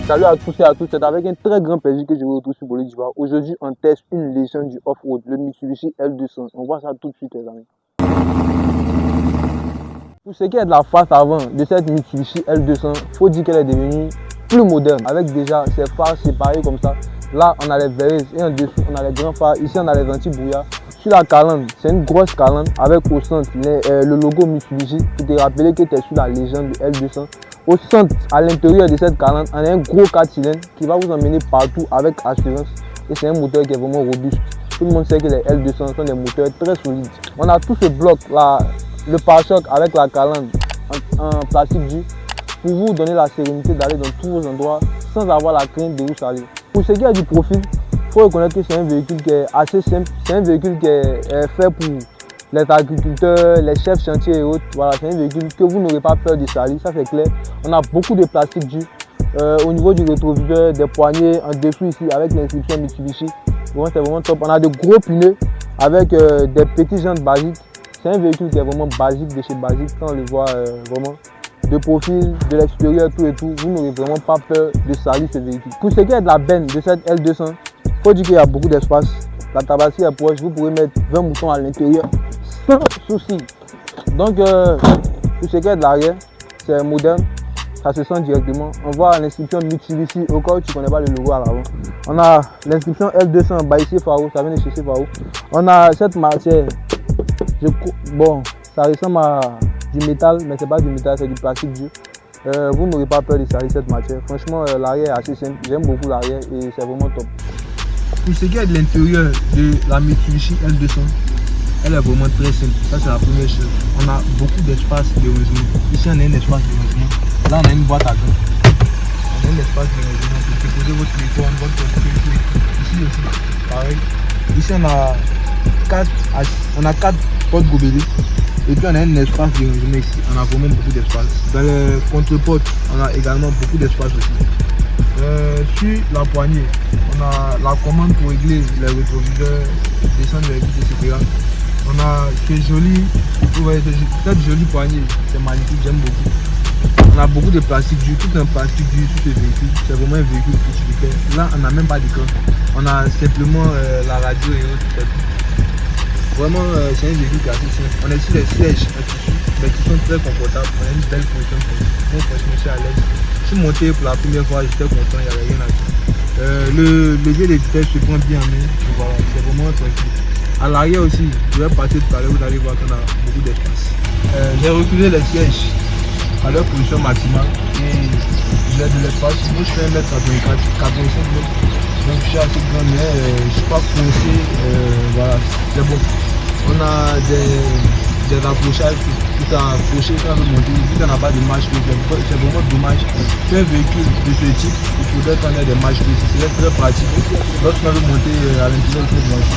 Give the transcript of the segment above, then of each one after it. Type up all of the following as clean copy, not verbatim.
Salut à tous et à toutes, c'est avec un très grand plaisir que je vous retrouve sur Bolide d'Ivoire. Aujourd'hui, on teste une légende du off-road, le Mitsubishi L200. On voit ça tout de suite, les amis. Pour ce qui est de la face avant de cette Mitsubishi L200, il faut dire qu'elle est devenue plus moderne, avec déjà ses phares séparés comme ça. Là, on a les verres et en dessous, on a les grands phares. Ici, on a les anti-brouillard. Sur la calandre, c'est une grosse calandre avec au centre le logo Mitsubishi pour te rappeler que tu es sur la légende du L200. Au centre, à l'intérieur de cette calandre, on a un gros 4 cylindres qui va vous emmener partout avec assurance. Et c'est un moteur qui est vraiment robuste. Tout le monde sait que les L200 sont des moteurs très solides. On a tout ce bloc là, le pare-choc avec la calandre en plastique dur pour vous donner la sérénité d'aller dans tous vos endroits sans avoir la crainte de vous salir. Pour ce qui est du profil, il faut reconnaître que c'est un véhicule qui est assez simple. C'est un véhicule qui est fait pour les agriculteurs, les chefs chantiers et autres. Voilà, c'est un véhicule que vous n'aurez pas peur de salir, ça c'est clair. On a beaucoup de plastique dur. Au niveau du rétroviseur, des poignées en dessous ici avec l'inscription Mitsubishi. C'est vraiment top. On a de gros pneus avec des petits jantes basiques. C'est un véhicule qui est vraiment basique de chez basique. Quand on le voit vraiment de profil, de l'extérieur, tout et tout, vous n'aurez vraiment pas peur de salir ce véhicule. Pour ce qui est de la benne de cette L200, il faut dire qu'il y a beaucoup d'espace. La tabassée est proche, vous pourrez mettre 20 moutons à l'intérieur sans souci. Donc, pour ce qui est de l'arrière, c'est moderne, ça se sent directement. On voit l'inscription Mitsubishi au cas où tu ne connais pas le logo à l'avant. On a l'inscription L200 by Faro, ça vient de chez Faro. On a cette matière, bon, ça ressemble à du métal, mais c'est pas du métal, c'est du plastique dur. Vous n'aurez pas peur de salir cette matière. Franchement, l'arrière est assez simple, j'aime beaucoup l'arrière et c'est vraiment top. Pour ce qui est de l'intérieur de la Mitsubishi L200, elle est vraiment très simple. Ça c'est la première chose. On a beaucoup d'espace de rangement. Ici on a un espace de rangement. Là on a une boîte à gants. On a un espace de rangement pour déposer votre téléphone, votre portefeuille. Ici aussi, pareil. Ici on a 4 portes gobelets. Et puis on a un espace de rangement ici. On a vraiment beaucoup d'espace. Dans les contre-portes, on a également beaucoup d'espace aussi. Sur la poignée, on a la commande pour régler les rétroviseurs, descendre les vis, etc. On a ce joli, vous voyez, cette jolie poignée, c'est magnifique, j'aime beaucoup. On a beaucoup de plastique dur, tout un plastique dur sur ce véhicule, c'est vraiment un véhicule utilitaire. Là, on n'a même pas d'écran, on a simplement la radio et autres. Vraiment, c'est un véhicule qui est assez simple. On a ici les sièges en tissu, mais qui sont très confortables, on a une belle position pour franchement, je suis à l'aise. Je suis monté pour la première fois, j'étais content, il n'y avait rien à dire. Le levier de vitesse se prend bien en main, voilà, c'est vraiment tranquille. À l'arrière aussi, je vais passer tout à l'heure, vous allez voir qu'on a beaucoup d'espace. J'ai reculé les sièges à leur position maximale et j'ai de l'espace. Moi je fais 1m85 m, donc je suis assez grand, mais je ne suis pas coincé, voilà, c'est bon. On a des rapprochages tout à approcher quand on veut monter, vu qu'on n'a pas de marche, c'est vraiment dommage. Pour un véhicule de ce type, il faudrait qu'on ait des marches, c'est très pratique lorsqu'on veut monter à l'intérieur de cette marche.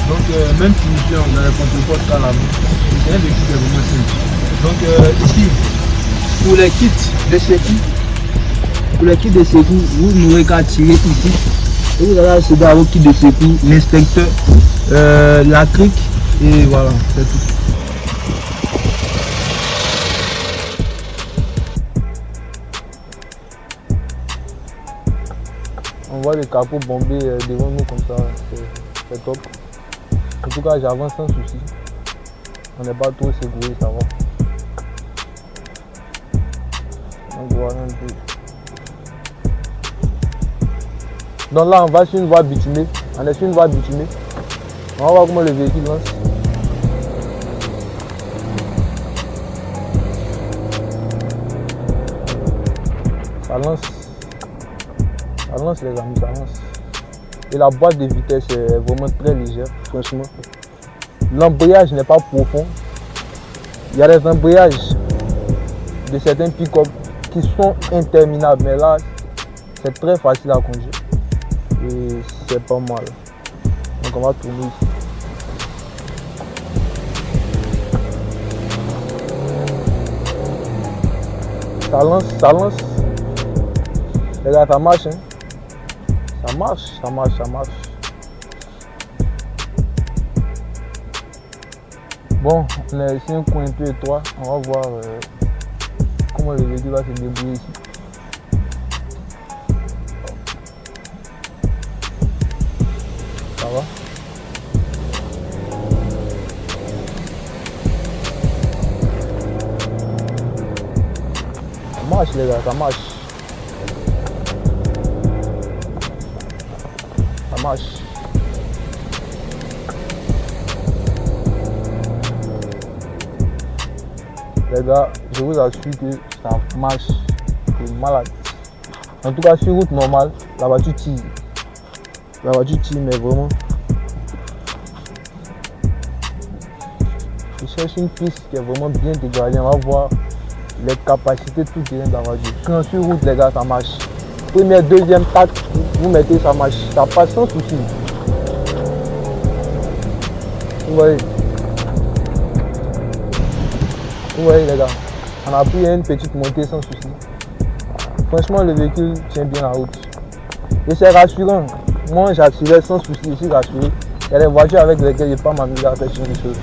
Donc même finition dans les contre-portes à l'avant, c'est un véhicule qui est vraiment simple. Donc ici, pour les kits de secours, vous n'aurez qu'à tirer ici et vous allez accéder à vos kits de secours, l'inspecteur, la crique et voilà, c'est tout. On voit le capot bombé devant nous comme ça, c'est top. En tout cas, j'avance sans souci. On n'est pas trop sécurisé, ça va. Donc voilà un peu. Donc là, on va sur une voie bitumée. On est sur une voie bitumée. On va voir comment le véhicule lance. Ça lance les amis, ça lance. Et la boîte de vitesse est vraiment très légère, franchement. L'embrayage n'est pas profond. Il y a des embrayages de certains pick-up qui sont interminables, mais là, c'est très facile à conduire. Et c'est pas mal. Donc on va tourner ici. Ça lance. Regarde, ça marche, hein. Ça marche. Bon, on a ici un coin un peu étroit. On va voir comment le véhicule va se débrouiller ici. marche les gars, ça marche. Ça marche. Les gars, je vous assure que ça marche. C'est malade. En tout cas, sur route normale, la voiture tire. La voiture tire, mais vraiment. Je cherche une piste qui est vraiment bien dégradée. On va voir les capacités tout terrain de la voiture. Quand sur route, les gars, ça marche. Première, deuxième, tac, vous mettez, ça marche. Ça passe sans souci. Vous voyez? Vous voyez les gars, on a pris une petite montée sans souci. Franchement, le véhicule tient bien la route. Et c'est rassurant. Moi, j'accélère sans souci, je suis rassuré. Il y a des voitures avec lesquelles je ne peux pas m'amuser à faire ce genre de choses.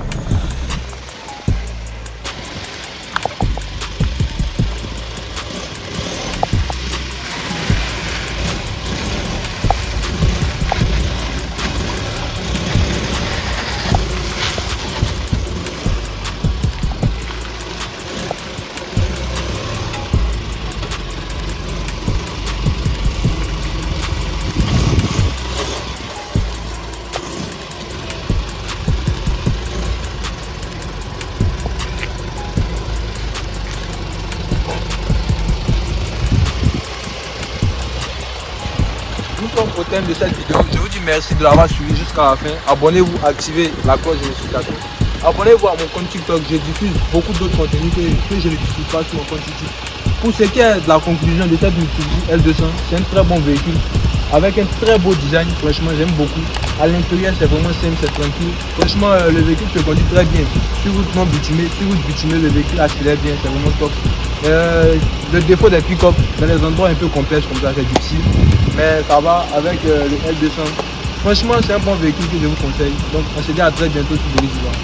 Nous sommes au thème de cette vidéo. Je vous dis merci de l'avoir suivi jusqu'à la fin. Abonnez-vous, activez la cloche de notification. Abonnez-vous à mon compte TikTok. Je diffuse beaucoup d'autres contenus que je ne diffuse pas sur mon compte YouTube. Pour ce qui est de la conclusion de cette Mitsubishi L200, c'est un très bon véhicule avec un très beau design. Franchement, j'aime beaucoup. À l'intérieur, c'est vraiment simple, c'est tranquille. Franchement, le véhicule se conduit très bien. Sur route non bitumée, le véhicule accélère bien, c'est vraiment top. Le défaut des pick-up, dans les endroits un peu complexes comme ça, c'est difficile. Mais ça va avec le L200. Franchement, c'est un bon véhicule que je vous conseille. Donc, on se dit à très bientôt sur Boris Ivoire.